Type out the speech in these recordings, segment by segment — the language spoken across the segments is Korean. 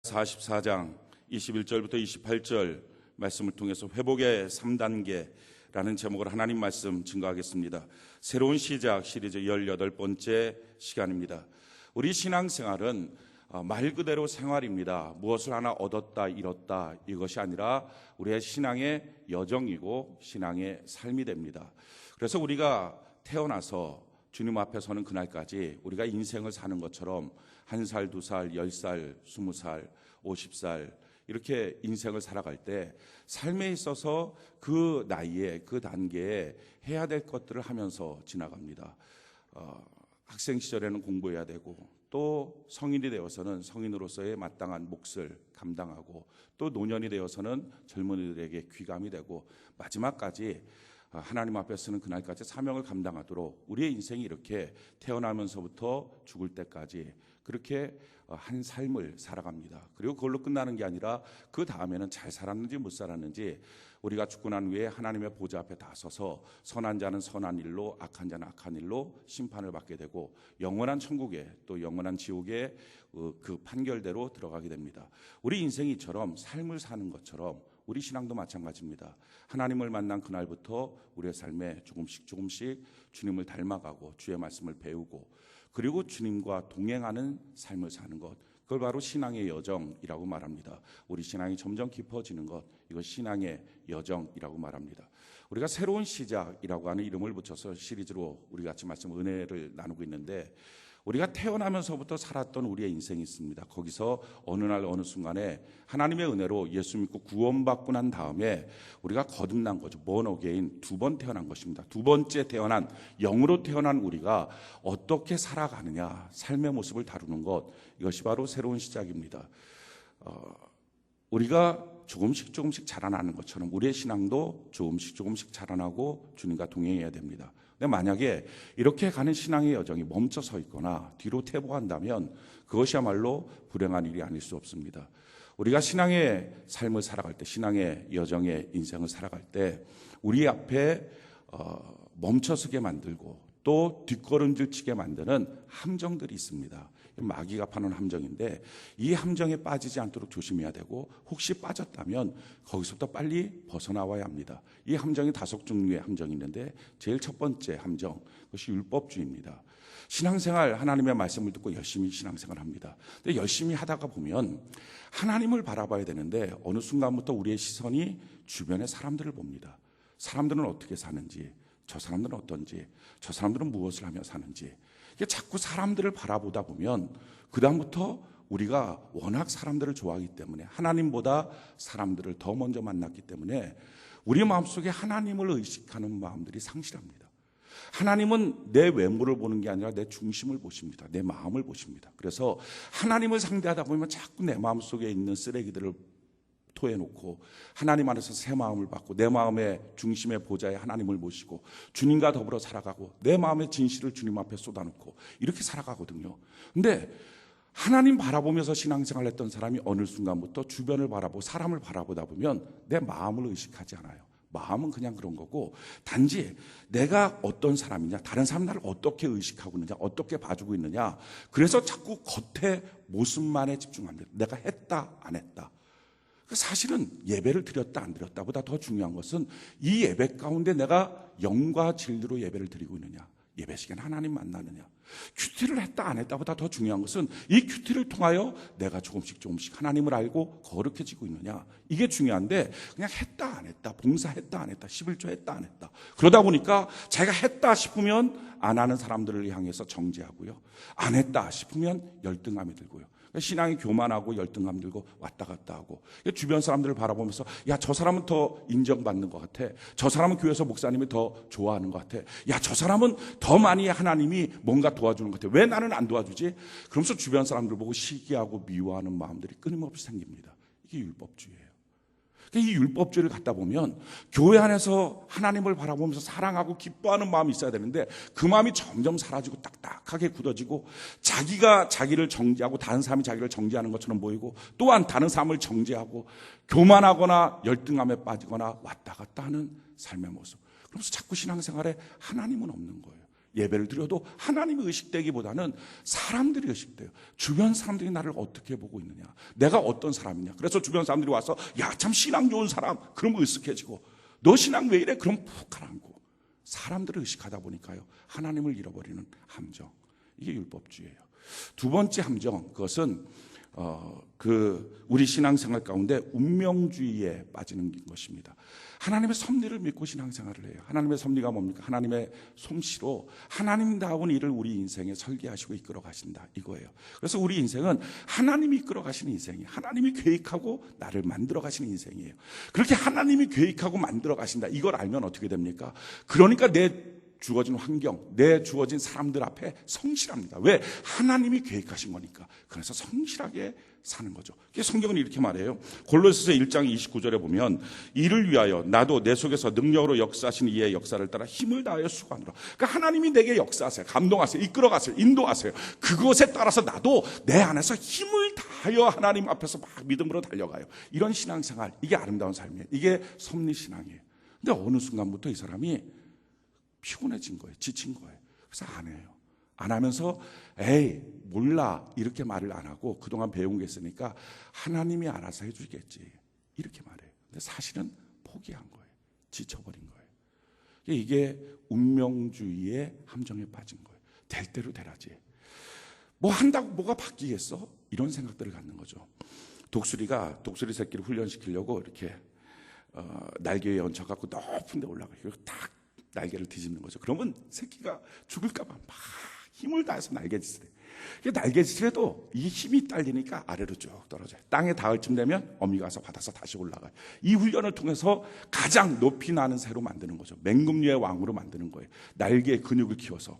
44장 21절부터 28절 말씀을 통해서 회복의 3단계라는 제목으로 하나님 말씀 증거하겠습니다. 새로운 시작 시리즈 18번째 시간입니다. 우리 신앙생활은 말 그대로 생활입니다. 무엇을 하나 얻었다 잃었다 이것이 아니라 우리의 신앙의 여정이고 신앙의 삶이 됩니다. 그래서 우리가 태어나서 주님 앞에 서는 그날까지 우리가 인생을 사는 것처럼 1살, 2살, 10살, 20살, 50살 이렇게 인생을 살아갈 때 삶에 있어서 그 나이에 그 단계에 해야 될 것들을 하면서 지나갑니다. 학생 시절에는 공부해야 되고 또 성인이 되어서는 성인으로서의 마땅한 몫을 감당하고 또 노년이 되어서는 젊은이들에게 귀감이 되고 마지막까지 하나님 앞에 서는 그날까지 사명을 감당하도록 우리의 인생이 이렇게 태어나면서부터 죽을 때까지 그렇게 한 삶을 살아갑니다. 그리고 그걸로 끝나는 게 아니라 그 다음에는 잘 살았는지 못 살았는지 우리가 죽고 난 후에 하나님의 보좌 앞에 다 서서 선한 자는 선한 일로 악한 자는 악한 일로 심판을 받게 되고 영원한 천국에 또 영원한 지옥에 그 판결대로 들어가게 됩니다. 우리 인생이 이처럼 삶을 사는 것처럼 우리 신앙도 마찬가지입니다. 하나님을 만난 그날부터 우리의 삶에 조금씩 주님을 닮아가고 주의 말씀을 배우고 그리고 주님과 동행하는 삶을 사는 것, 그걸 바로 신앙의 여정이라고 말합니다. 우리 신앙이 점점 깊어지는 것, 이것 신앙의 여정이라고 말합니다. 우리가 새로운 시작이라고 하는 이름을 붙여서 시리즈로 우리 같이 말씀 은혜를 나누고 있는데 우리가 태어나면서부터 살았던 우리의 인생이 있습니다. 거기서 어느 날 어느 순간에 하나님의 은혜로 예수 믿고 구원받고 난 다음에 우리가 거듭난 거죠. born again, 두 번 태어난 것입니다. 두 번째 태어난 영으로 태어난 우리가 어떻게 살아가느냐, 삶의 모습을 다루는 것, 이것이 바로 새로운 시작입니다. 우리가 조금씩 자라나는 것처럼 우리의 신앙도 조금씩 자라나고 주님과 동행해야 됩니다. 근데 만약에 이렇게 가는 신앙의 여정이 멈춰 서 있거나 뒤로 퇴보한다면 그것이야말로 불행한 일이 아닐 수 없습니다. 우리가 신앙의 삶을 살아갈 때, 신앙의 여정의 인생을 살아갈 때 우리 앞에 멈춰서게 만들고 또 뒷걸음질 치게 만드는 함정들이 있습니다. 마귀가 파는 함정인데 이 함정에 빠지지 않도록 조심해야 되고 혹시 빠졌다면 거기서부터 빨리 벗어나와야 합니다. 이 함정이 5종류의 함정이 있는데 제일 첫 번째 함정, 그것이 율법주의입니다. 신앙생활 하나님의 말씀을 듣고 열심히 신앙생활을 합니다. 근데 열심히 하다가 보면 하나님을 바라봐야 되는데 어느 순간부터 우리의 시선이 주변의 사람들을 봅니다. 사람들은 어떻게 사는지, 저 사람들은 어떤지, 저 사람들은 무엇을 하며 사는지 자꾸 사람들을 바라보다 보면 그 다음부터 우리가 워낙 사람들을 좋아하기 때문에 하나님보다 사람들을 더 먼저 만났기 때문에 우리 마음속에 하나님을 의식하는 마음들이 상실합니다. 하나님은 내 외모를 보는 게 아니라 내 중심을 보십니다. 내 마음을 보십니다. 그래서 하나님을 상대하다 보면 자꾸 내 마음속에 있는 쓰레기들을 토해놓고 하나님 안에서 새 마음을 받고 내 마음의 중심의 보좌에 하나님을 모시고 주님과 더불어 살아가고 내 마음의 진실을 주님 앞에 쏟아놓고 이렇게 살아가거든요. 근데 하나님 바라보면서 신앙생활을 했던 사람이 어느 순간부터 주변을 바라보고 사람을 바라보다 보면 내 마음을 의식하지 않아요. 마음은 그냥 그런 거고 단지 내가 어떤 사람이냐, 다른 사람 나를 어떻게 의식하고 있느냐, 어떻게 봐주고 있느냐, 그래서 자꾸 겉의 모습만에 집중합니다. 내가 했다 안 했다. 사실은 예배를 드렸다 안 드렸다보다 더 중요한 것은 이 예배 가운데 내가 영과 진리로 예배를 드리고 있느냐, 예배 시간에 하나님 만나느냐, 큐티를 했다 안 했다보다 더 중요한 것은 이 큐티를 통하여 내가 조금씩 하나님을 알고 거룩해지고 있느냐, 이게 중요한데 그냥 했다 안 했다, 봉사했다 안 했다, 11조 했다 안 했다, 그러다 보니까 자기가 했다 싶으면 안 하는 사람들을 향해서 정죄하고요, 안 했다 싶으면 열등감이 들고요, 신앙이 교만하고 열등감 들고 왔다 갔다 하고 주변 사람들을 바라보면서 야, 저 사람은 더 인정받는 것 같아, 저 사람은 교회에서 목사님이 더 좋아하는 것 같아, 야, 저 사람은 더 많이 하나님이 뭔가 도와주는 것 같아, 왜 나는 안 도와주지? 그러면서 주변 사람들 보고 시기하고 미워하는 마음들이 끊임없이 생깁니다. 이게 율법주의예요. 이 율법주의를 갖다 보면 교회 안에서 하나님을 바라보면서 사랑하고 기뻐하는 마음이 있어야 되는데 그 마음이 점점 사라지고 딱딱하게 굳어지고 자기가 자기를 정죄하고 다른 사람이 자기를 정죄하는 것처럼 보이고 또한 다른 사람을 정죄하고 교만하거나 열등감에 빠지거나 왔다 갔다 하는 삶의 모습. 그러면서 자꾸 신앙생활에 하나님은 없는 거예요. 예배를 드려도 하나님이 의식되기보다는 사람들이 의식돼요. 주변 사람들이 나를 어떻게 보고 있느냐, 내가 어떤 사람이냐. 그래서 주변 사람들이 와서 야, 참 신앙 좋은 사람, 그러면 으쓱해지고, 너 신앙 왜 이래? 그럼 푹 가라앉고. 사람들을 의식하다 보니까요, 하나님을 잃어버리는 함정, 이게 율법주의예요. 두 번째 함정, 그것은 우리 신앙생활 가운데 운명주의에 빠지는 것입니다. 하나님의 섭리를 믿고 신앙생활을 해요. 하나님의 섭리가 뭡니까? 하나님의 솜씨로 하나님다운 일을 우리 인생에 설계하시고 이끌어 가신다, 이거예요. 그래서 우리 인생은 하나님이 이끌어 가시는 인생이에요. 하나님이 계획하고 나를 만들어 가시는 인생이에요. 그렇게 하나님이 계획하고 만들어 가신다, 이걸 알면 어떻게 됩니까? 그러니까 내 주어진 환경, 내 주어진 사람들 앞에 성실합니다. 왜? 하나님이 계획하신 거니까. 그래서 성실하게 사는 거죠. 성경은 이렇게 말해요. 골로새서 1장 29절에 보면 이를 위하여 나도 내 속에서 능력으로 역사하신 이의 역사를 따라 힘을 다하여 수고하노라. 그러니까 하나님이 내게 역사하세요. 감동하세요. 이끌어가세요. 인도하세요. 그것에 따라서 나도 내 안에서 힘을 다하여 하나님 앞에서 막 믿음으로 달려가요. 이런 신앙생활, 이게 아름다운 삶이에요. 이게 섭리신앙이에요. 근데 어느 순간부터 이 사람이 피곤해진 거예요. 지친 거예요. 그래서 안 해요. 안 하면서 에이 몰라 이렇게 말을 안 하고 그동안 배운 게 있으니까 하나님이 알아서 해주겠지 이렇게 말해요. 근데 사실은 포기한 거예요. 지쳐버린 거예요. 이게 운명주의의 함정에 빠진 거예요. 될 대로 되라지. 뭐 한다고 뭐가 바뀌겠어? 이런 생각들을 갖는 거죠. 독수리가 독수리 새끼를 훈련시키려고 이렇게 날개 위에 얹혀갖고 높은 데 올라가요. 그리고 딱 날개를 뒤집는 거죠. 그러면 새끼가 죽을까 봐 막 힘을 다해서 날개짓을 해요. 날개짓을 해도 이 힘이 딸리니까 아래로 쭉 떨어져요. 땅에 닿을 쯤 되면 어미가 와서 받아서 다시 올라가요. 이 훈련을 통해서 가장 높이 나는 새로 만드는 거죠. 맹금류의 왕으로 만드는 거예요. 날개의 근육을 키워서.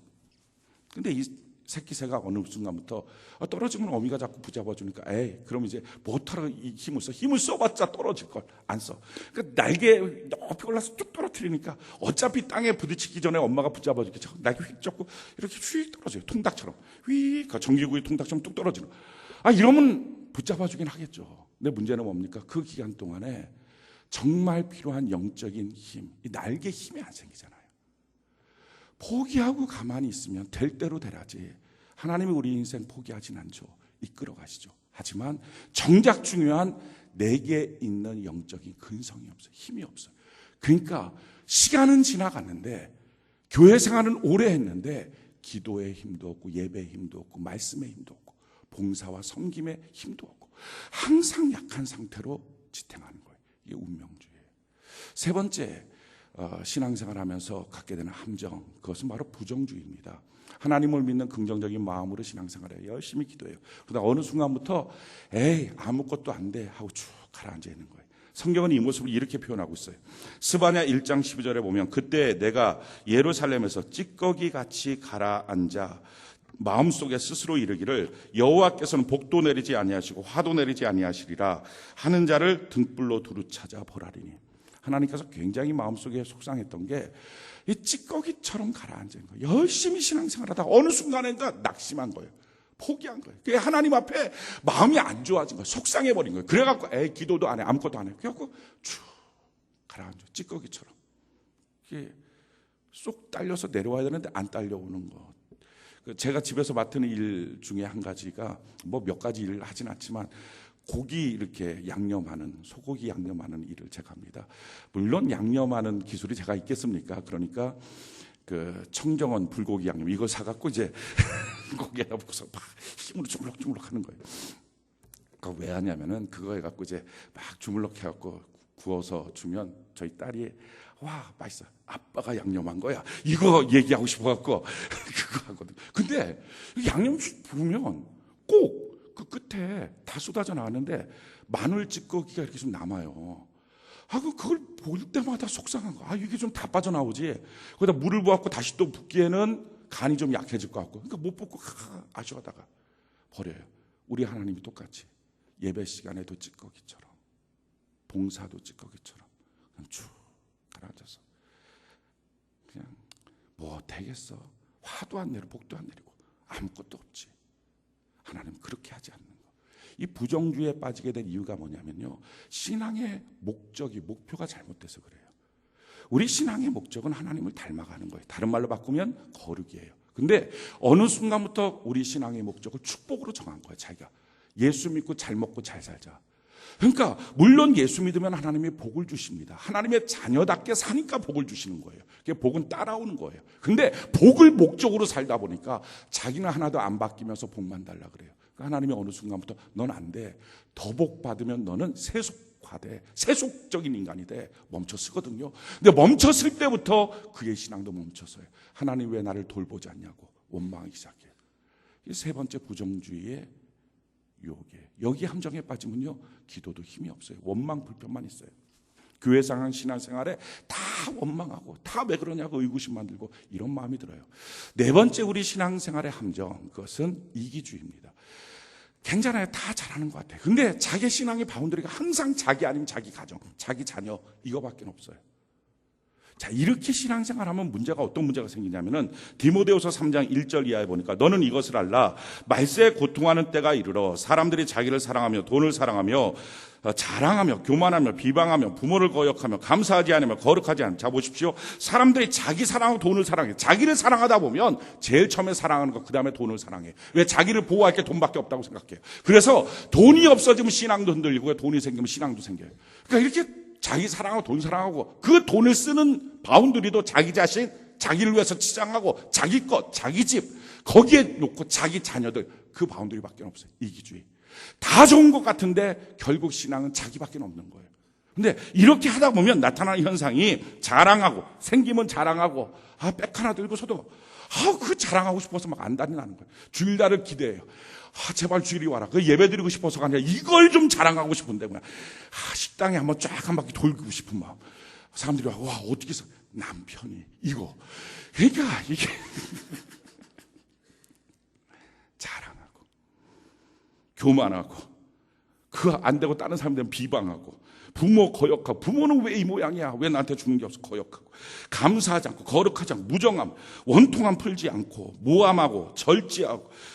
근데 이 새끼 새가 어느 순간부터 떨어지면 어미가 자꾸 붙잡아 주니까 에이 그럼 이제 못하러 이 힘을 써봤자 떨어질 걸 안 써. 그러니까 날개 높이 올라서 쭉 떨어뜨리니까 어차피 땅에 부딪히기 전에 엄마가 붙잡아 주겠죠. 날개 휙 접고 이렇게 휙 떨어져요. 통닭처럼 휙, 전기구이 통닭처럼 뚝 떨어지는. 이러면 붙잡아 주긴 하겠죠. 근데 문제는 뭡니까? 그 기간 동안에 정말 필요한 영적인 힘, 이 날개 힘이 안 생기잖아요. 포기하고 가만히 있으면 될 대로 되라지. 하나님이 우리 인생 포기하진 않죠. 이끌어 가시죠. 하지만 정작 중요한 내게 있는 영적인 근성이 없어요. 힘이 없어요. 그러니까 시간은 지나갔는데 교회 생활은 오래 했는데 기도의 힘도 없고 예배의 힘도 없고 말씀의 힘도 없고 봉사와 섬김의 힘도 없고 항상 약한 상태로 지탱하는 거예요. 이게 운명주의예요. 세 번째, 신앙생활하면서 갖게 되는 함정, 그것은 바로 부정주의입니다. 하나님을 믿는 긍정적인 마음으로 신앙생활해요. 열심히 기도해요. 그러다 어느 순간부터 에이 아무것도 안 돼 하고 쭉 가라앉아 있는 거예요. 성경은 이 모습을 이렇게 표현하고 있어요. 스바냐 1장 12절에 보면 그때 내가 예루살렘에서 찌꺼기같이 가라앉아 마음속에 스스로 이르기를 여호와께서는 복도 내리지 아니하시고 화도 내리지 아니하시리라 하는 자를 등불로 두루 찾아 보라리니. 하나님께서 굉장히 마음속에 속상했던 게 이 찌꺼기처럼 가라앉은 거예요. 열심히 신앙생활하다가 어느 순간에 낙심한 거예요. 포기한 거예요. 그게 하나님 앞에 마음이 안 좋아진 거예요. 속상해버린 거예요. 그래갖고 에이 기도도 안 해. 아무것도 안 해. 그래갖고 쭉 가라앉아. 찌꺼기처럼. 이게 쏙 딸려서 내려와야 되는데 안 딸려오는 거. 제가 집에서 맡은 일 중에 한 가지가 뭐 몇 가지 일을 하진 않지만 고기 이렇게 양념하는, 소고기 양념하는 일을 제가 합니다. 물론 양념하는 기술이 제가 있겠습니까? 그러니까 그 청정원 불고기 양념 이걸 사갖고 이제 고기에다 붓고서 막 힘으로 주물럭주물럭 하는 거예요. 그거 왜 하냐면은 그거 해갖고 이제 막 주물럭 해갖고 구워서 주면 저희 딸이 와 맛있어. 아빠가 양념한 거야. 이거 얘기하고 싶어갖고 그거 하거든. 근데 양념 부으면 꼭 그 끝에 다 쏟아져 나왔는데 마늘 찌꺼기가 이렇게 좀 남아요. 그걸 볼 때마다 속상한 거. 이게 좀 다 빠져나오지. 거기다 물을 부었고 다시 또 붓기에는 간이 좀 약해질 것 같고. 그러니까 못 붓고 아쉬워하다가 버려요. 우리 하나님이 똑같이 예배 시간에도 찌꺼기처럼, 봉사도 찌꺼기처럼 그냥 쭉 가라앉아서 그냥 뭐 되겠어. 화도 안 내리고 복도 안 내리고 아무것도 없지. 하나님은 그렇게 하지 않는 거. 이 부정주의에 빠지게 된 이유가 뭐냐면요. 신앙의 목표가 잘못돼서 그래요. 우리 신앙의 목적은 하나님을 닮아가는 거예요. 다른 말로 바꾸면 거룩이에요. 근데 어느 순간부터 우리 신앙의 목적을 축복으로 정한 거예요. 자기가 예수 믿고 잘 먹고 잘 살자. 그러니까 물론 예수 믿으면 하나님이 복을 주십니다. 하나님의 자녀답게 사니까 복을 주시는 거예요. 복은 따라오는 거예요. 근데 복을 목적으로 살다 보니까 자기는 하나도 안 바뀌면서 복만 달라 그래요. 그러니까 하나님이 어느 순간부터 넌 안 돼. 더 복 받으면 너는 세속화돼. 세속적인 인간이 돼. 멈춰 쓰거든요. 근데 멈춰 쓸 때부터 그의 신앙도 멈춰서요. 하나님 왜 나를 돌보지 않냐고 원망하기 시작해요. 이 세 번째 부정주의의 유혹이에요. 여기 함정에 빠지면요, 기도도 힘이 없어요. 원망 불평만 있어요. 교회 상황 신앙생활에 다 원망하고 다 왜 그러냐고 의구심만 들고 이런 마음이 들어요. 네 번째 우리 신앙생활의 함정, 그것은 이기주의입니다. 괜찮아요. 다 잘하는 것 같아요. 근데 자기 신앙의 바운더리가 항상 자기 아니면 자기 가정, 자기 자녀 이거밖에 없어요. 자, 이렇게 신앙생활하면 문제가 어떤 문제가 생기냐면은 디모데후서 3장 1절 이하에 보니까 너는 이것을 알라. 말세에 고통하는 때가 이르러 사람들이 자기를 사랑하며 돈을 사랑하며 자랑하며 교만하며 비방하며 부모를 거역하며 감사하지 않으며 거룩하지 않으며. 자, 보십시오. 사람들이 자기 사랑하고 돈을 사랑해. 자기를 사랑하다 보면 제일 처음에 사랑하는 거, 그 다음에 돈을 사랑해. 왜? 자기를 보호할 게 돈밖에 없다고 생각해요. 그래서 돈이 없어지면 신앙도 흔들리고 돈이 생기면 신앙도 생겨요. 그러니까 이렇게 자기 사랑하고 돈 사랑하고 그 돈을 쓰는 바운더리도 자기 자신, 자기를 위해서 치장하고 자기 것, 자기 집 거기에 놓고 자기 자녀들 그 바운더리밖에 없어요. 이기주의. 다 좋은 것 같은데 결국 신앙은 자기밖에 없는 거예요. 근데 이렇게 하다 보면 나타나는 현상이 자랑하고 생기면 자랑하고 백 하나 들고서도 그 자랑하고 싶어서 막 안달이 나는 거예요. 주일날을 기대해요. 제발 주일이 와라. 그 예배 드리고 싶어서가 아니라 이걸 좀 자랑하고 싶은데 그냥 식당에 한번 쫙 한 바퀴 돌고 싶은 마음. 사람들이 와 어떻게 해서 남편이 이거 그러니까 이게 자랑하고 교만하고 그 안 되고 다른 사람들은 비방하고 부모 거역하고 부모는 왜 이 모양이야? 왜 나한테 주는 게 없어? 거역하고 감사하지 않고 거룩하지 않고 무정함 원통함 풀지 않고 모함하고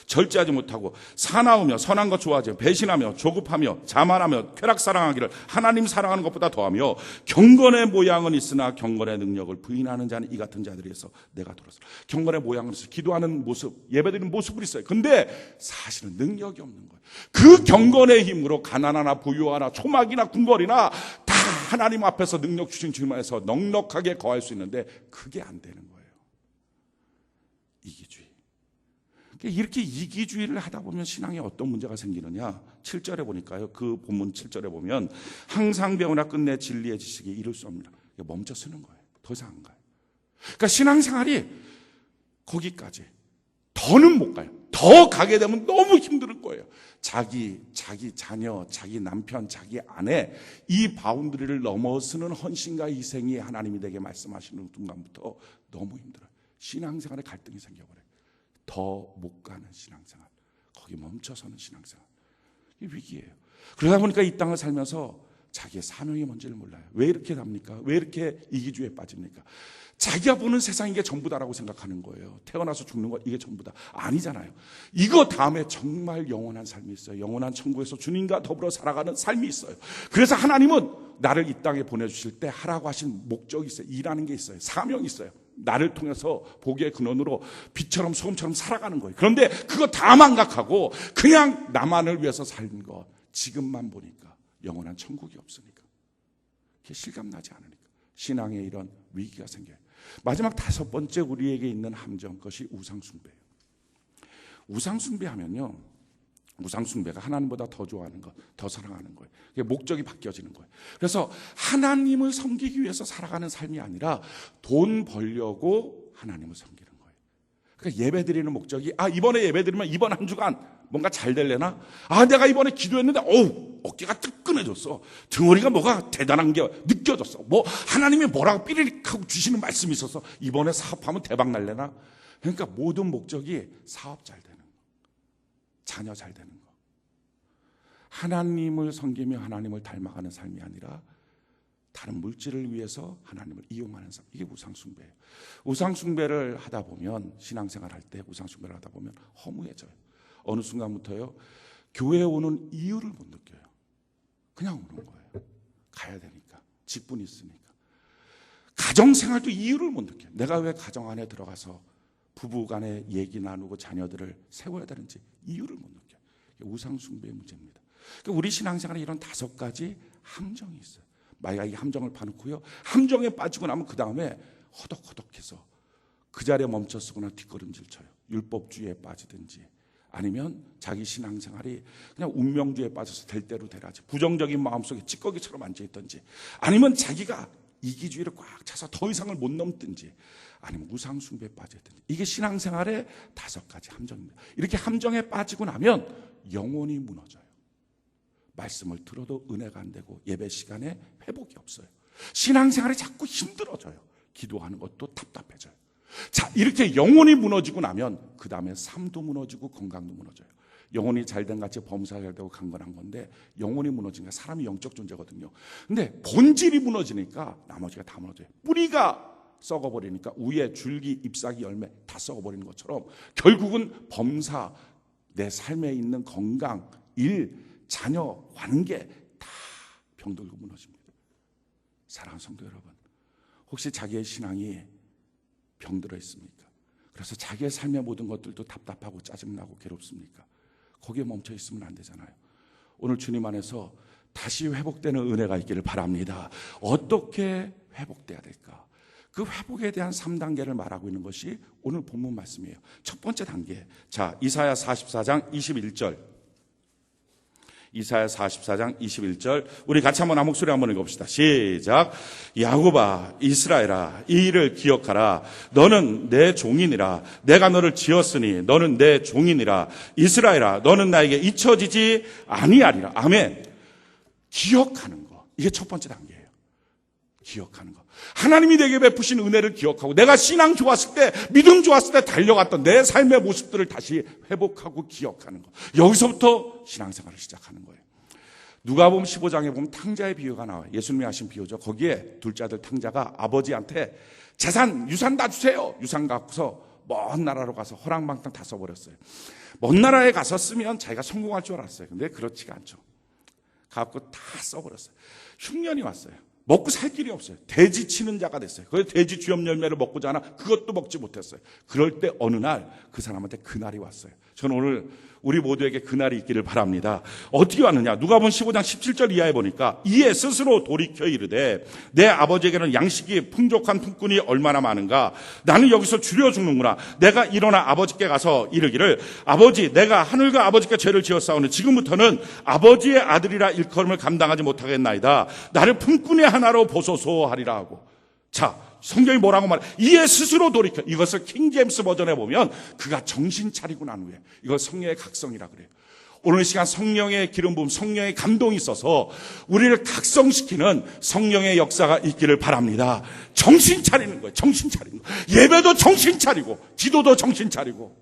절제하지 못하고 사나우며 선한 것 좋아하지 배신하며 조급하며 자만하며 쾌락 사랑하기를 하나님 사랑하는 것보다 더하며 경건의 모양은 있으나 경건의 능력을 부인하는 자는 이 같은 자들에서 내가 들었어. 경건의 모양은 있어요. 기도하는 모습 예배드리는 모습을 있어요. 근데 사실은 능력이 없는 거예요. 그 경건의 힘으로 가난하나 부유하나 초막이나 궁궐이나 다 하나님 앞에서 능력 주신 주님에서 넉넉하게 거할 수 있는데 그게 안 되는 거예요. 이기주의. 이렇게 이기주의를 하다 보면 신앙에 어떤 문제가 생기느냐. 7절에 보니까요. 그 본문 7절에 보면 항상 배우나 끝내 진리의 지식에 이룰 수 없는 멈춰 서는 거예요. 더 이상 안 가요. 그러니까 신앙생활이 거기까지 더는 못 가요. 더 가게 되면 너무 힘들 거예요. 자기 자녀, 자기 남편, 자기 아내 이 바운드리를 넘어서는 헌신과 희생이 하나님이 내게 말씀하시는 순간부터 너무 힘들어요. 신앙생활에 갈등이 생겨버려요. 더 못 가는 신앙생활, 거기 멈춰서는 신앙생활, 이게 위기예요. 그러다 보니까 이 땅을 살면서 자기의 사명이 뭔지를 몰라요. 왜 이렇게 답니까? 왜 이렇게 이기주의에 빠집니까? 자기가 보는 세상이 이게 전부다라고 생각하는 거예요. 태어나서 죽는 거 이게 전부다. 아니잖아요. 이거 다음에 정말 영원한 삶이 있어요. 영원한 천국에서 주님과 더불어 살아가는 삶이 있어요. 그래서 하나님은 나를 이 땅에 보내주실 때 하라고 하신 목적이 있어요. 일하는 게 있어요. 사명이 있어요. 나를 통해서 복의 근원으로 빛처럼 소금처럼 살아가는 거예요. 그런데 그거 다 망각하고 그냥 나만을 위해서 살는 것, 지금만 보니까 영원한 천국이 없으니까, 그게 실감나지 않으니까 신앙에 이런 위기가 생겨요. 마지막 다섯 번째 우리에게 있는 함정, 그것이 우상숭배예요. 우상숭배하면요, 우상숭배가 하나님보다 더 좋아하는 것, 더 사랑하는 거예요. 그게 목적이 바뀌어지는 거예요. 그래서 하나님을 섬기기 위해서 살아가는 삶이 아니라 돈 벌려고 하나님을 섬기는 거예요. 그러니까 예배드리는 목적이 이번에 예배드리면 이번 한 주간 뭔가 잘 될래나? 내가 이번에 기도했는데 어깨가 뜨끈해졌어. 등허리가 뭐가 대단한 게 느껴졌어. 하나님이 뭐라고 삐리릭 하고 주시는 말씀이 있어서 이번에 사업하면 대박 날래나? 그러니까 모든 목적이 사업 잘 되는 거, 자녀 잘 되는 거, 하나님을 섬기며 하나님을 닮아가는 삶이 아니라 다른 물질을 위해서 하나님을 이용하는 삶, 이게 우상숭배예요. 우상숭배를 하다 보면, 신앙생활 할 때 우상숭배를 하다 보면 허무해져요. 어느 순간부터요, 교회에 오는 이유를 못 느껴요. 그냥 오는 거예요. 가야 되니까, 직분이 있으니까. 가정생활도 이유를 못 느껴요. 내가 왜 가정 안에 들어가서 부부간에 얘기 나누고 자녀들을 세워야 되는지 이유를 못 느껴요. 우상숭배의 문제입니다. 그러니까 우리 신앙생활에 이런 5가지 함정이 있어요. 마귀가 이 함정을 파놓고요, 함정에 빠지고 나면 그 다음에 허덕허덕해서 그 자리에 멈춰서거나 뒷걸음질 쳐요. 율법주의에 빠지든지 아니면 자기 신앙생활이 그냥 운명주의에 빠져서 될 대로 되라지, 부정적인 마음속에 찌꺼기처럼 앉아있든지, 아니면 자기가 이기주의를 꽉 차서 더 이상을 못 넘든지, 아니면 우상숭배에 빠져있든지. 이게 신앙생활의 5가지 함정입니다. 이렇게 함정에 빠지고 나면 영혼이 무너져요. 말씀을 들어도 은혜가 안 되고 예배 시간에 회복이 없어요. 신앙생활이 자꾸 힘들어져요. 기도하는 것도 답답해져요. 자, 이렇게 영혼이 무너지고 나면 그 다음에 삶도 무너지고 건강도 무너져요. 영혼이 잘된 같이 범사가 잘되고 강건한 건데, 영혼이 무너지니까 사람이 영적 존재거든요. 근데 본질이 무너지니까 나머지가 다 무너져요. 뿌리가 썩어버리니까 위에 줄기, 잎사귀, 열매 다 썩어버리는 것처럼 결국은 범사, 내 삶에 있는 건강, 일, 자녀, 관계 다 병들고 무너집니다. 사랑하는 성도 여러분, 혹시 자기의 신앙이 병들어 있습니까? 그래서 자기의 삶의 모든 것들도 답답하고 짜증나고 괴롭습니까? 거기에 멈춰 있으면 안 되잖아요. 오늘 주님 안에서 다시 회복되는 은혜가 있기를 바랍니다. 어떻게 회복돼야 될까? 그 회복에 대한 3단계를 말하고 있는 것이 오늘 본문 말씀이에요. 첫 번째 단계, 자, 이사야 44장 21절, 이사야 44장 21절, 우리 같이 한번 목소리 한번 읽어봅시다. 시작. 야곱아, 이스라엘아, 이 일을 기억하라. 너는 내 종이니라. 내가 너를 지었으니 너는 내 종이니라. 이스라엘아, 너는 나에게 잊혀지지 아니하리라. 아멘. 기억하는 거, 이게 첫 번째 단계예요. 기억하는 거. 하나님이 내게 베푸신 은혜를 기억하고, 내가 신앙 좋았을 때, 믿음 좋았을 때 달려갔던 내 삶의 모습들을 다시 회복하고 기억하는 거. 여기서부터 신앙생활을 시작하는 거예요. 누가복음 15장에 보면 탕자의 비유가 나와요. 예수님이 하신 비유죠. 거기에 둘째 아들 탕자가 아버지한테 재산, 유산 다 주세요. 유산 갖고서 먼 나라로 가서 허랑방탕 다 써버렸어요. 먼 나라에 가서 쓰면 자기가 성공할 줄 알았어요. 근데 그렇지가 않죠. 갖고 다 써버렸어요. 흉년이 왔어요. 먹고 살 길이 없어요. 돼지 치는 자가 됐어요. 그래서 돼지 주염 열매를 먹고자 하나 그것도 먹지 못했어요. 그럴 때 어느 날 그 사람한테 그날이 왔어요. 저는 오늘 우리 모두에게 그날이 있기를 바랍니다. 어떻게 왔느냐? 누가복음 15장 17절 이하에 보니까, 이에 스스로 돌이켜 이르되 내 아버지에게는 양식이 풍족한 품꾼이 얼마나 많은가. 나는 여기서 줄여 죽는구나. 내가 일어나 아버지께 가서 이르기를, 아버지, 내가 하늘과 아버지께 죄를 지었사오니 지금부터는 아버지의 아들이라 일컬음을 감당하지 못하겠나이다. 나를 품꾼의 하나로 보소서 하리라 하고. 자, 성경이 뭐라고 말해? 이에 스스로 돌이켜. 이것을 킹제임스 버전에 보면 그가 정신 차리고 난 후에, 이걸 성령의 각성이라 그래요. 오늘 이 시간 성령의 기름 부음, 성령의 감동이 있어서 우리를 각성시키는 성령의 역사가 있기를 바랍니다. 정신 차리는 거예요. 정신 차리는 거예요. 예배도 정신 차리고, 기도도 정신 차리고,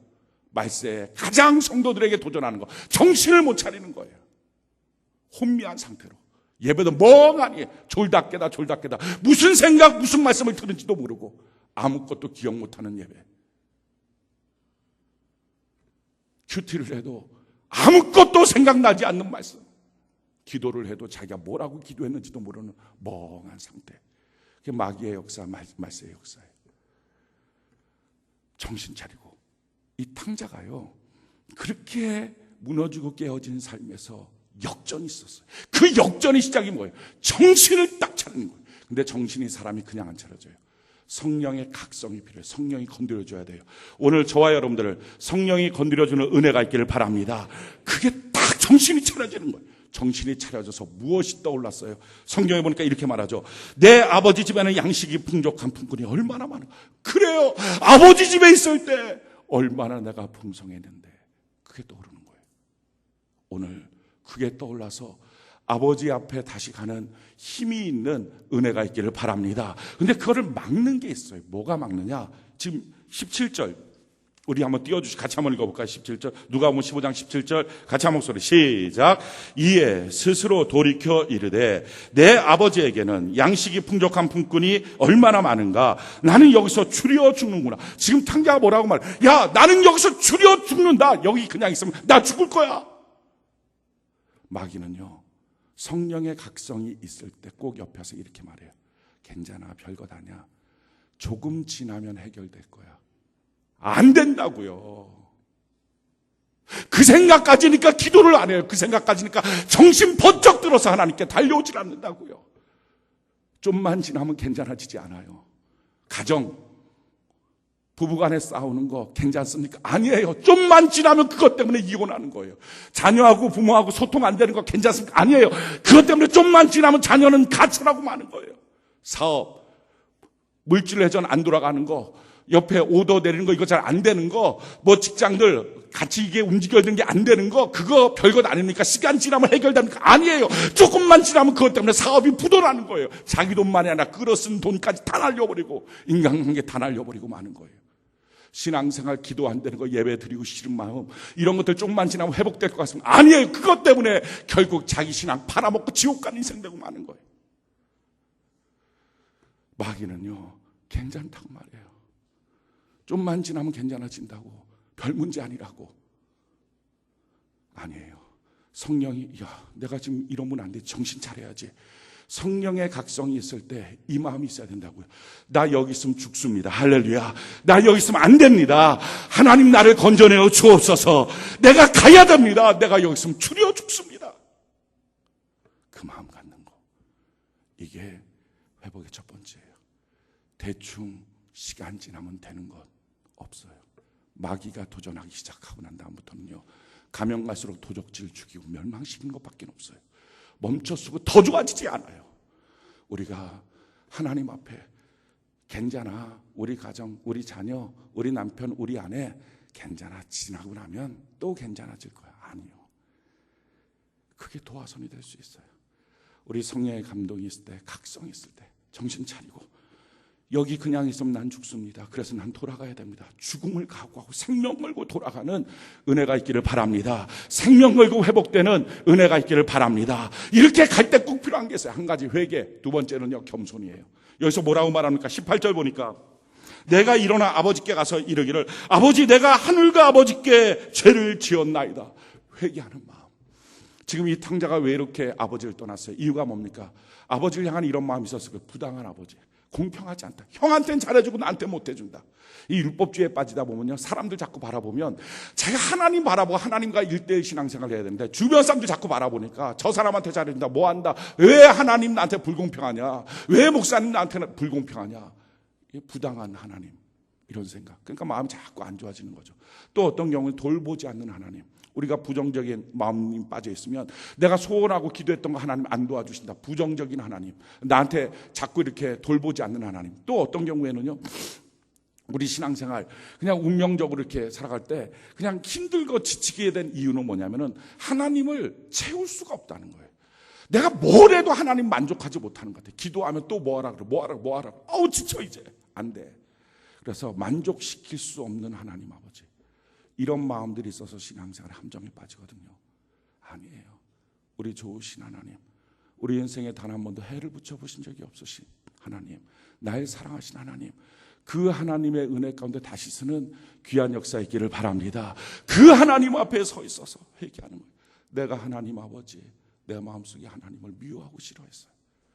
말세에 가장 성도들에게 도전하는 거, 정신을 못 차리는 거예요. 혼미한 상태로. 예배도 멍하니 졸다 깨다 무슨 생각, 무슨 말씀을 들은지도 모르고 아무것도 기억 못하는 예배. 큐티를 해도 아무것도 생각나지 않는 말씀. 기도를 해도 자기가 뭐라고 기도했는지도 모르는 멍한 상태. 그게 마귀의 역사, 말세의 역사예요. 정신 차리고. 이 탕자가요, 그렇게 무너지고 깨어진 삶에서 역전이 있었어요. 그 역전의 시작이 뭐예요? 정신을 딱 차리는 거예요. 근데 정신이 사람이 그냥 안 차려져요. 성령의 각성이 필요해요. 성령이 건드려줘야 돼요. 오늘 저와 여러분들을 성령이 건드려주는 은혜가 있기를 바랍니다. 그게 딱 정신이 차려지는 거예요. 정신이 차려져서 무엇이 떠올랐어요? 성경에 보니까 이렇게 말하죠. 내 아버지 집에는 양식이 풍족한 품꾼이 얼마나 많은가. 그래요. 아버지 집에 있을 때 얼마나 내가 풍성했는데. 그게 떠오르는 거예요. 오늘 그게 떠올라서 아버지 앞에 다시 가는 힘이 있는 은혜가 있기를 바랍니다. 근데 그거를 막는 게 있어요. 뭐가 막느냐? 지금 17절 우리 한번 띄워주시고 같이 한번 읽어볼까요? 17절 누가복음 15장 17절 같이 한 목소리 시작. 이에 스스로 돌이켜 이르되 내 아버지에게는 양식이 풍족한 품꾼이 얼마나 많은가. 나는 여기서 줄여 죽는구나. 지금 탕자가 뭐라고 말해? 야, 나는 여기서 줄여 죽는다. 여기 그냥 있으면 나 죽을 거야. 마귀는요, 성령의 각성이 있을 때 꼭 옆에서 이렇게 말해요. 괜찮아, 별것 아니야. 조금 지나면 해결될 거야. 안 된다고요. 그 생각까지니까 기도를 안 해요. 그 생각까지니까 정신 번쩍 들어서 하나님께 달려오질 않는다고요. 좀만 지나면 괜찮아지지 않아요. 가정, 부부간에 싸우는 거 괜찮습니까? 아니에요. 좀만 지나면 그것 때문에 이혼하는 거예요. 자녀하고 부모하고 소통 안 되는 거 괜찮습니까? 아니에요. 그것 때문에 좀만 지나면 자녀는 가출하고 마는 거예요. 사업, 물질 회전 안 돌아가는 거, 옆에 오더 내리는 거 이거 잘 안 되는 거, 뭐 직장들 같이 이게 움직여지는 게 안 되는 거, 그거 별것 아니니까 시간 지나면 해결됩니까? 아니에요. 조금만 지나면 그것 때문에 사업이 부도나는 거예요. 자기 돈만이 아니라 끌어 쓴 돈까지 다 날려버리고 인간관계 다 날려버리고 마는 거예요. 신앙생활 기도 안 되는 거, 예배 드리고 싫은 마음, 이런 것들 조금만 지나면 회복될 것 같습니다. 아니에요. 그것 때문에 결국 자기 신앙 팔아먹고 지옥 가는 인생 되고 마는 거예요. 마귀는요, 괜찮다고 말해요. 좀만 지나면 괜찮아진다고, 별 문제 아니라고. 아니에요. 성령이, 야, 내가 지금 이러면 안 돼. 정신 차려야지. 성령의 각성이 있을 때 이 마음이 있어야 된다고요. 나 여기 있으면 죽습니다. 할렐루야. 나 여기 있으면 안 됩니다. 하나님 나를 건져내어 주옵소서. 내가 가야 됩니다. 내가 여기 있으면 추려 죽습니다. 그 마음 갖는 거. 이게 회복의 첫 번째예요. 대충 시간 지나면 되는 것 없어요. 마귀가 도전하기 시작하고 난 다음부터는요, 가면 갈수록 도적질 죽이고 멸망시키는 것밖에 없어요. 멈춰서고 더 좋아지지 않아요. 우리가 하나님 앞에 괜찮아, 우리 가정, 우리 자녀, 우리 남편, 우리 아내 괜찮아 지나고 나면 또 괜찮아질 거야. 아니요. 그게 도화선이 될 수 있어요. 우리 성령의 감동이 있을 때, 각성이 있을 때 정신 차리고, 여기 그냥 있으면 난 죽습니다. 그래서 난 돌아가야 됩니다. 죽음을 각오하고 생명 걸고 돌아가는 은혜가 있기를 바랍니다. 생명 걸고 회복되는 은혜가 있기를 바랍니다. 이렇게 갈 때 꼭 필요한 게 있어요. 한 가지 회개, 두 번째는요, 겸손이에요. 여기서 뭐라고 말합니까? 18절 보니까 내가 일어나 아버지께 가서 이르기를, 아버지, 내가 하늘과 아버지께 죄를 지었나이다. 회개하는 마음. 지금 이 탕자가 왜 이렇게 아버지를 떠났어요? 이유가 뭡니까? 아버지를 향한 이런 마음이 있었어요. 부당한 아버지, 공평하지 않다. 형한테는 잘해주고 나한테 못해준다. 이 율법주의에 빠지다 보면요, 사람들 자꾸 바라보면 자기가 하나님 바라보고 하나님과 1대1 신앙생활을 해야 되는데, 주변 사람들 자꾸 바라보니까 저 사람한테 잘해준다, 뭐한다, 왜 하나님 나한테 불공평하냐, 왜 목사님 나한테 불공평하냐, 부당한 하나님, 이런 생각. 그러니까 마음이 자꾸 안 좋아지는 거죠. 또 어떤 경우는 돌보지 않는 하나님. 우리가 부정적인 마음이 빠져 있으면 내가 소원하고 기도했던 거 하나님 안 도와주신다. 부정적인 하나님, 나한테 자꾸 이렇게 돌보지 않는 하나님. 또 어떤 경우에는요, 우리 신앙생활 그냥 운명적으로 이렇게 살아갈 때 그냥 힘들고 지치게 된 이유는 뭐냐면은 하나님을 채울 수가 없다는 거예요. 내가 뭘 해도 하나님 만족하지 못하는 것 같아요. 기도하면 또 뭐하라 그래, 뭐하라. 어우, 지쳐, 이제 안 돼. 그래서 만족시킬 수 없는 하나님 아버지, 이런 마음들이 있어서 신앙생활 함정에 빠지거든요. 아니에요. 우리 좋으신 하나님, 우리 인생에 단 한 번도 해를 붙여보신 적이 없으신 하나님, 나를 사랑하신 하나님, 그 하나님의 은혜 가운데 다시 서는 귀한 역사 있기를 바랍니다. 그 하나님 앞에 서 있어서 회개하는 거예요. 내가 하나님 아버지, 내 마음속에 하나님을 미워하고 싫어했어요.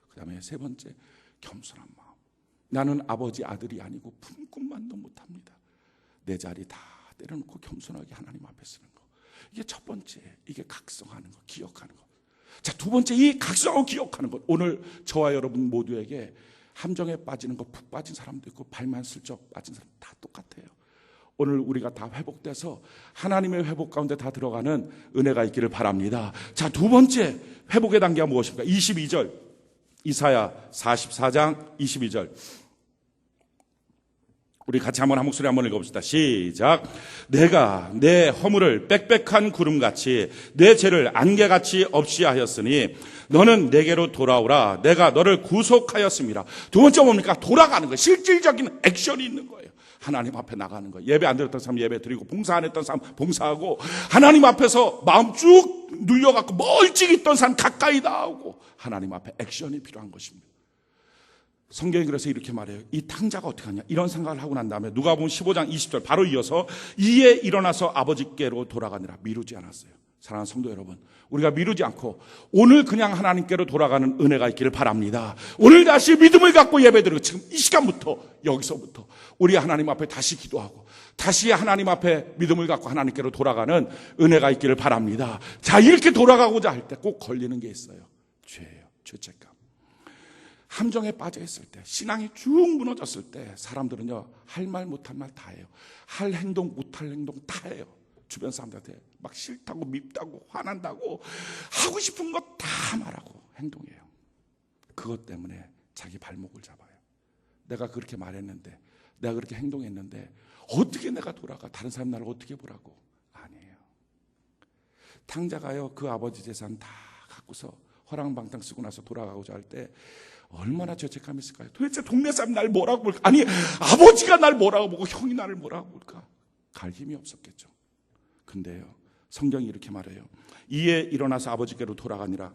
그 다음에 세 번째, 겸손한 마음. 나는 아버지 아들이 아니고 품꾼만도 못합니다. 내 자리 다 때려놓고 겸손하게 하나님 앞에 서는 거. 이게 첫 번째, 이게 각성하는 거, 기억하는 거. 자, 두 번째, 이 각성하고 기억하는 것. 오늘 저와 여러분 모두에게 함정에 빠지는 거, 푹 빠진 사람도 있고 발만 슬쩍 빠진 사람 다 똑같아요. 오늘 우리가 다 회복돼서 하나님의 회복 가운데 다 들어가는 은혜가 있기를 바랍니다. 자, 두 번째 회복의 단계가 무엇입니까? 22절, 이사야 44장 22절. 우리 같이 한 목소리 한번 읽어봅시다. 시작. 내가 내 허물을 빽빽한 구름같이 내 죄를 안개같이 없이 하였으니 너는 내게로 돌아오라. 내가 너를 구속하였습니다. 두 번째 뭡니까? 돌아가는 거예요. 실질적인 액션이 있는 거예요. 하나님 앞에 나가는 거예요. 예배 안 드렸던 사람 예배 드리고, 봉사 안 했던 사람 봉사하고, 하나님 앞에서 마음 쭉 눌려갖고 멀찍이 있던 사람 가까이 나오고, 하나님 앞에 액션이 필요한 것입니다. 성경이 그래서 이렇게 말해요. 이 탕자가 어떻게 하냐, 이런 생각을 하고 난 다음에 누가복음 15장 20절 바로 이어서 이에 일어나서 아버지께로 돌아가느라, 미루지 않았어요. 사랑하는 성도 여러분, 우리가 미루지 않고 오늘 그냥 하나님께로 돌아가는 은혜가 있기를 바랍니다. 오늘 다시 믿음을 갖고 예배드리고 지금 이 시간부터, 여기서부터 우리 하나님 앞에 다시 기도하고 다시 하나님 앞에 믿음을 갖고 하나님께로 돌아가는 은혜가 있기를 바랍니다. 자, 이렇게 돌아가고자 할 때 꼭 걸리는 게 있어요. 죄예요. 죄책감. 함정에 빠져 있을 때, 신앙이 쭉 무너졌을 때 사람들은요, 할 말 못할 말 다 해요. 할 행동 못할 행동 다 해요. 주변 사람들한테 막 싫다고 밉다고 화난다고 하고 싶은 것 다 말하고 행동해요. 그것 때문에 자기 발목을 잡아요. 내가 그렇게 말했는데, 내가 그렇게 행동했는데 어떻게 내가 돌아가? 다른 사람 나를 어떻게 보라고? 아니에요. 탕자가요, 그 아버지 재산 다 갖고서 허랑방탕 쓰고 나서 돌아가고자 할 때 얼마나 죄책감이 있을까요? 도대체 동네 사람이 날 뭐라고 볼까? 아니, 아버지가 날 뭐라고 보고 형이 나를 뭐라고 볼까? 갈 힘이 없었겠죠. 근데요, 성경이 이렇게 말해요. 이에 일어나서 아버지께로 돌아가니라.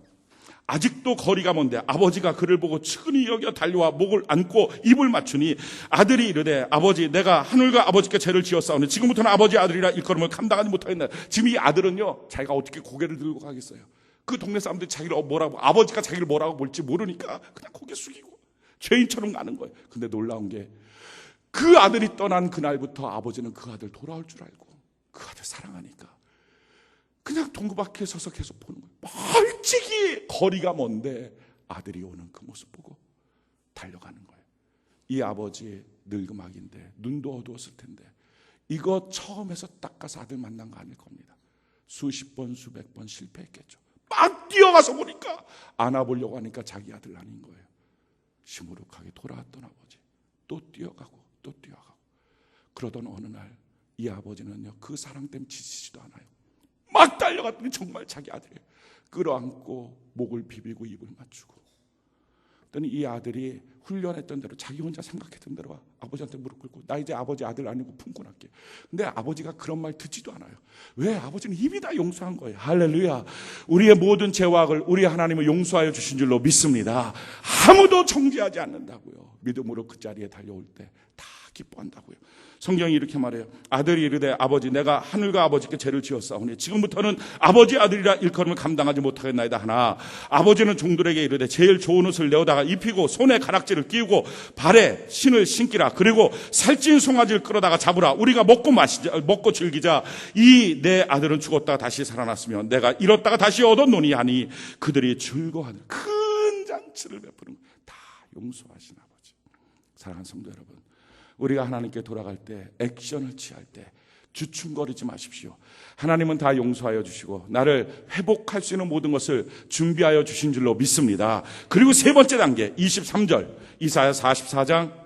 아직도 거리가 먼데 아버지가 그를 보고 측은히 여겨 달려와 목을 안고 입을 맞추니 아들이 이르되 아버지, 내가 하늘과 아버지께 죄를 지었사오니 지금부터는 아버지 아들이라 일컬음을 감당하지 못하겠네. 지금 이 아들은요, 자기가 어떻게 고개를 들고 가겠어요? 그 동네 사람들이 자기를 뭐라고, 아버지가 자기를 뭐라고 볼지 모르니까 그냥 고개 숙이고 죄인처럼 가는 거예요. 근데 놀라운 게 그 아들이 떠난 그날부터 아버지는 그 아들 돌아올 줄 알고 그 아들 사랑하니까 그냥 동구 밖에 서서 계속 보는 거예요. 멀찍이 거리가 먼데 아들이 오는 그 모습 보고 달려가는 거예요. 이 아버지의 늙음악인데 눈도 어두웠을 텐데 이거 처음에서 딱 가서 아들 만난 거 아닐 겁니다. 수십 번 수백 번 실패했겠죠. 막 뛰어가서 보니까 안아보려고 하니까 자기 아들 아닌 거예요. 시무룩하게 돌아왔던 아버지, 또 뛰어가고 또 뛰어가고. 그러던 어느 날 이 아버지는요, 그 사랑 때문에 지치지도 않아요. 막 달려갔더니 정말 자기 아들이에요. 끌어안고 목을 비비고 입을 맞추고. 그랬더니 이 아들이 훈련했던 대로 자기 혼자 생각했던 대로 아버지한테 무릎 꿇고 나 이제 아버지 아들 아니고 품고 날게. 근데 아버지가 그런 말 듣지도 않아요. 왜? 아버지는 이미 다 용서한 거예요. 할렐루야. 우리의 모든 죄악을 우리 하나님을 용서하여 주신 줄로 믿습니다. 아무도 정죄하지 않는다고요. 믿음으로 그 자리에 달려올 때 다 기뻐한다고요. 성경이 이렇게 말해요. 아들이 이르되 아버지, 내가 하늘과 아버지께 죄를 지었사오니 지금부터는 아버지 아들이라 일컬음을 감당하지 못하겠나이다 하나 아버지는 종들에게 이르되 제일 좋은 옷을 내어다가 입히고 손에 가락지를 끼우고 발에 신을 신기라. 그리고 살찐 송아지를 끌어다가 잡으라. 우리가 먹고 즐기자. 이 내 아들은 죽었다가 다시 살아났으며 내가 잃었다가 다시 얻었노니 하니 그들이 즐거워하는 큰 잔치를 베푸는 거예요. 다 용서하신 아버지. 사랑하는 성도 여러분, 우리가 하나님께 돌아갈 때, 액션을 취할 때 주춤거리지 마십시오. 하나님은 다 용서하여 주시고 나를 회복할 수 있는 모든 것을 준비하여 주신 줄로 믿습니다. 그리고 세 번째 단계 23절, 이사야 44장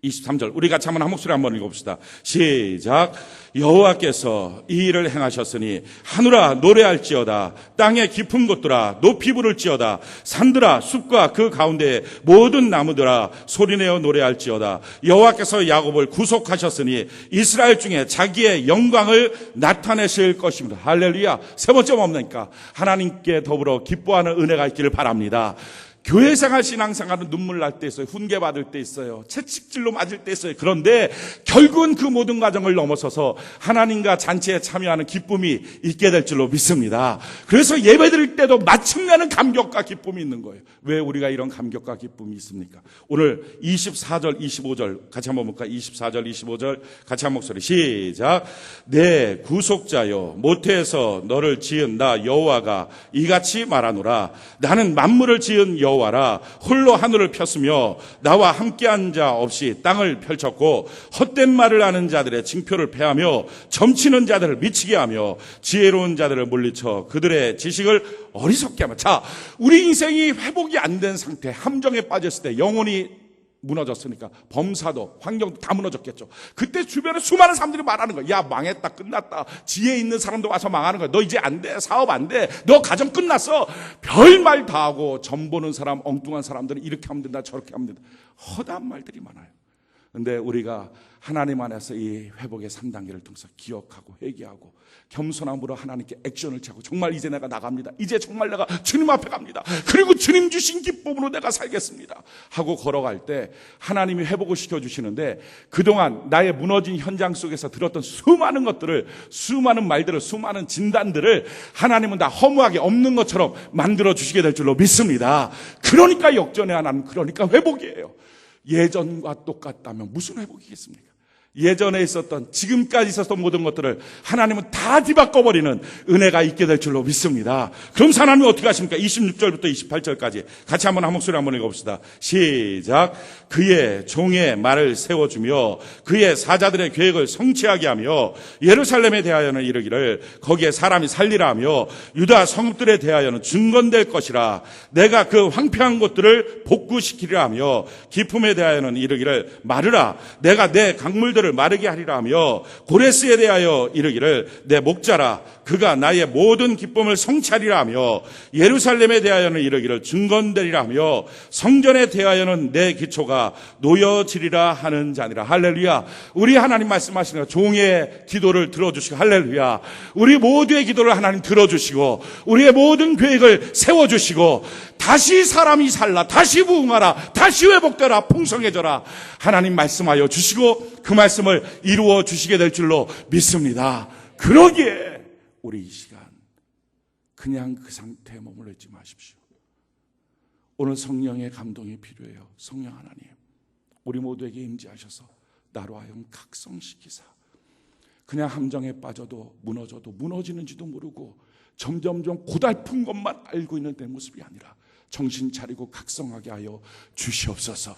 23절, 우리 같이 한번 한 목소리 한번 읽어봅시다. 시작. 여호와께서 이 일을 행하셨으니 하늘아 노래할지어다. 땅의 깊은 곳들아 높이 부를지어다. 산들아 숲과 그 가운데에 모든 나무들아 소리내어 노래할지어다. 여호와께서 야곱을 구속하셨으니 이스라엘 중에 자기의 영광을 나타내실 것입니다. 할렐루야. 세 번째 뭡니까? 하나님께 더불어 기뻐하는 은혜가 있기를 바랍니다. 교회생활, 신앙생활은 눈물 날 때 있어요. 훈계받을 때 있어요. 채찍질로 맞을 때 있어요. 그런데 결국은 그 모든 과정을 넘어서서 하나님과 잔치에 참여하는 기쁨이 있게 될 줄로 믿습니다. 그래서 예배드릴 때도 마침내는 감격과 기쁨이 있는 거예요. 왜 우리가 이런 감격과 기쁨이 있습니까? 오늘 24절, 25절 같이 한번 볼까요? 24절, 25절 같이 한 목소리 시작. 내 구속자여, 모태에서 너를 지은 나 여호와가 이같이 말하노라. 나는 만물을 지은 여호와라. 홀로 하늘을 폈으며 나와 함께한 자 없이 땅을 펼쳤고 헛된 말을 하는 자들의 징표를 패하며 점치는 자들을 미치게 하며 지혜로운 자들을 물리쳐 그들의 지식을 어리석게 하며. 자, 우리 인생이 회복이 안 된 상태, 함정에 빠졌을 때, 영혼이 무너졌으니까 범사도 환경도 다 무너졌겠죠. 그때 주변에 수많은 사람들이 말하는 거야. 야, 망했다, 끝났다. 지혜 있는 사람도 와서 망하는 거야. 너 이제 안 돼, 사업 안 돼, 너 가정 끝났어. 별말 다 하고 점 보는 사람, 엉뚱한 사람들은 이렇게 하면 된다, 저렇게 하면 된다. 허다한 말들이 많아요. 근데 우리가 하나님 안에서 이 회복의 3단계를 통해서 기억하고 회개하고 겸손함으로 하나님께 액션을 취하고 정말 이제 내가 나갑니다. 이제 정말 내가 주님 앞에 갑니다. 그리고 주님 주신 기쁨으로 내가 살겠습니다 하고 걸어갈 때 하나님이 회복을 시켜주시는데 그동안 나의 무너진 현장 속에서 들었던 수많은 것들을, 수많은 말들을, 수많은 진단들을 하나님은 다 허무하게 없는 것처럼 만들어주시게 될 줄로 믿습니다. 그러니까 역전의 하나님, 그러니까 회복이에요. 예전과 똑같다면 무슨 회복이겠습니까? 예전에 있었던, 지금까지 있었던 모든 것들을 하나님은 다 뒤바꿔버리는 은혜가 있게 될 줄로 믿습니다. 그럼 하나님이 어떻게 하십니까? 26절부터 28절까지 같이 한번 한 목소리 한번 읽어봅시다. 시작. 그의 종의 말을 세워주며 그의 사자들의 계획을 성취하게 하며 예루살렘에 대하여는 이르기를 거기에 사람이 살리라 하며 유다 성읍들에 대하여는 증건될 것이라. 내가 그 황폐한 곳들을 복구시키리라 하며 기품에 대하여는 이르기를 마르라. 내가 내 강물들을 마르게 하리라 하며 고레스에 대하여 이르기를 내 목자라. 그가 나의 모든 기쁨을 성취하리라 하며 예루살렘에 대하여는 이르기를 증건되리라 하며 성전에 대하여는 내 기초가 놓여지리라 하는 자니라. 할렐루야. 우리 하나님 말씀하시는 거, 종의 기도를 들어주시고, 할렐루야. 우리 모두의 기도를 하나님 들어주시고 우리의 모든 계획을 세워주시고 다시 사람이 살라, 다시 부흥하라, 다시 회복되라, 풍성해져라 하나님 말씀하여 주시고 그 말씀을 이루어 주시게 될 줄로 믿습니다. 그러기에 우리 이 시간 그냥 그 상태에 머물러 있지 마십시오. 오늘 성령의 감동이 필요해요. 성령 하나님, 우리 모두에게 임재하셔서 나로 하여금 각성시키사 그냥 함정에 빠져도 무너져도 무너지는지도 모르고 점점점 고달픈 것만 알고 있는 내 모습이 아니라 정신 차리고 각성하게 하여 주시옵소서.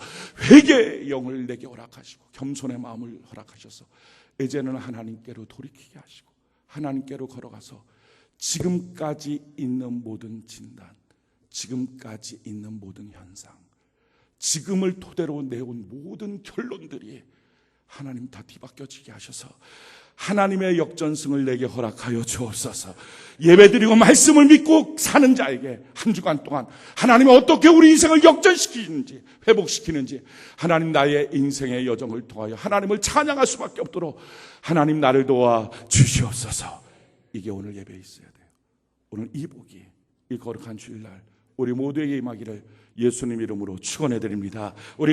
회개의 영을 내게 허락하시고 겸손의 마음을 허락하셔서 이제는 하나님께로 돌이키게 하시고 하나님께로 걸어가서 지금까지 있는 모든 진단, 지금까지 있는 모든 현상, 지금을 토대로 내온 모든 결론들이 하나님 다 뒤바뀌어지게 하셔서 하나님의 역전승을 내게 허락하여 주옵소서. 예배드리고 말씀을 믿고 사는 자에게 한 주간 동안 하나님이 어떻게 우리 인생을 역전시키는지, 회복시키는지, 하나님 나의 인생의 여정을 통하여 하나님을 찬양할 수밖에 없도록 하나님 나를 도와 주시옵소서. 이게 오늘 예배에 있어야 돼요. 오늘 이 복이 이 거룩한 주일날 우리 모두에게 임하기를 예수님 이름으로 축원해 드립니다. 우리가